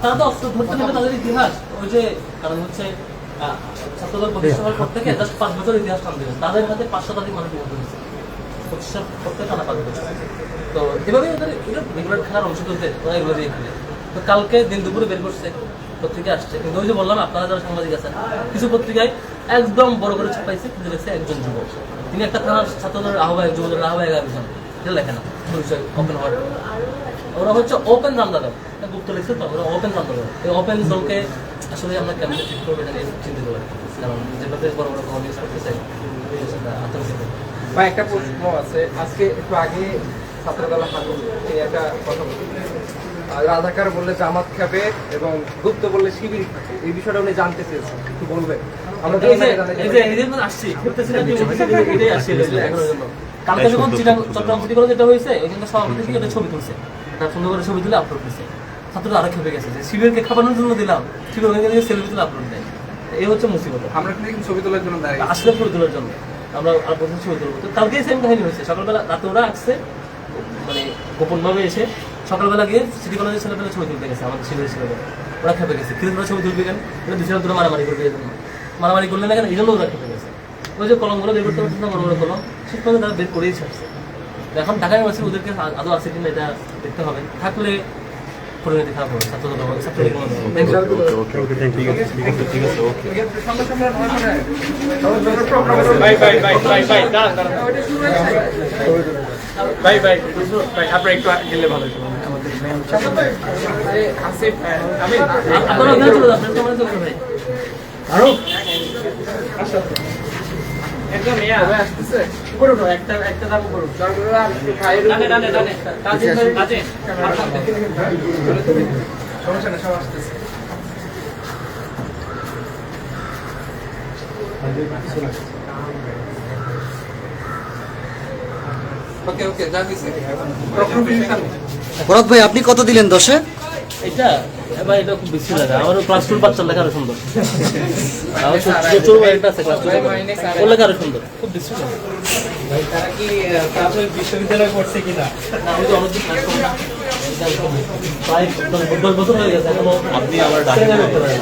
তারা তো অস্ত্র ধরতে নেবে তাদের ইতিহাস, ওই যে কারণ হচ্ছে ছাত্রদল প্রতিষ্ঠা হওয়ার পর থেকে জাস্ট 5 বছর ইতিহাস টান দেবেন, তাদের হাতে 5 শতাধিক মানুষ নিহত হয়েছে প্রতিষ্ঠা করতে টানা 5 বছর। তো এভাবেই ওদের এটা রেগুলার খেলার অংশ চলতে ওরা এগুলো দিয়ে খেলে। তো কালকে দিন দুপুরে বের করছে, পত্রিকা আসছে, কিন্তু ওই যে বললাম আপনারা যারা সাংবাদিক আছেন কিছু পত্রিকায় একদম বড় করে ছাপাইছে, কিন্তু দেখছে একজন যুবক, তিনি একটা থানার ছাত্রদের আহ্বায়ক, যুবদের আহ্বায়ক একজন, এটা লেখে না পরিচয় ওপেন হওয়ার। ওরা হচ্ছে ওপেন রামদাদা, গুপ্ত লিখছে তো, ওরা ওপেন রামদাদা। এই ওপেন দলকে আসলে আমরা কেমন ঠিক করবো এটা নিয়ে চিন্তিত করি, কারণ যেভাবে বড় বড় খবর নিউজ করতেছে আতঙ্কিত। বা একটা প্রশ্ন আছে, আজকে একটু আগে ছাত্রদল হাকুম এই একটা কথা বলি, রাজাকার বললে জামাত খাবে এবং গুপ্ত বললে শিবির খাবে, এই বিষয়টা উনি জানতে চেয়েছেন, একটু বলবেন? আমরা কালকে যখন চট্টগ্রাম সিটি কলেজে যেটা হয়েছে, ওইখানে সভাপতি থেকে একটা ছবি তুলছে, তার সুন্দর করে ছবি তুলে আপলোড করছে। ছাত্ররা আরো খেপে গেছে যে শিবিরকে খাবানোর জন্য দিলাম, শিবির ওখানে থেকে সেলফি তুলে আপলোড দেয়। এই হচ্ছে মুসিবত। আমরা কিন্তু ছবি তোলার জন্য দাঁড়িয়ে আসলে ছবি তোলার জন্য আমরা আর প্রথম ছবি তুলবো। তো কালকেই সেম কাহিনী হয়েছে, সকালবেলা রাতে ওরা আসছে, মানে গোপনভাবে এসে সকালবেলা গিয়ে সিটি কলেজের ছেলেপেলে ছবি তুলতে গেছে, আমাদের শিবিরের ছেলেপেলে। ওরা খেপে গেছে, কিন্তু ওরা ছবি তুলবে কেন, ওরা দুশো তোরা মারামারি করবে, এই জন্য মারামারি করলে না কেন, এই জন্য ওরা খেপে গেছে। ওই যে কলমগুলো বের করতে পারছে না, বড় বড় কলম, শেষ পর্যন্ত তারা বের করেই ছাড়ছে। এখন ঢাকা ইউনিভার্সিটি ওদেরকে আদৌ আছে কিনা এটা দেখতে হবে, থাকলে পরিণতি খারাপ হবে ছাত্রদের ছাত্রদের কোনো। আপনারা একটু গেলে ভালো হতো। আসিফ, আমি আপনারা ওখানে চলে যাবেন, তোমরা চলে যাবে আরো একদম আসতেছে করো একটা একটা দাম করো ডানে ডানে ডানে কাজে কাজে সমস্যা না, সব আসতেছে। ওকে ওকে যা দিছি ভরত ভাই, আপনি কত দিলেন 10-এ? এটা এবার এটা খুব বেশি লাগে, আমারও ক্লাস 2 বাচ্চার লেখা আরো সুন্দর। আমার ছোট একটা আছে ক্লাস 2, ওর লেখা আরো সুন্দর, খুব বেশি লাগে। ভাই তারা কি প্রাথমিক বিশ্ববিদ্যালয়ে পড়ছে কিনা? আমি তো অনেক ক্লাস করি না, প্রায় 10 বছর হয়ে গেছে, এখনো আপনি আবার ডাকে করতে পারেন।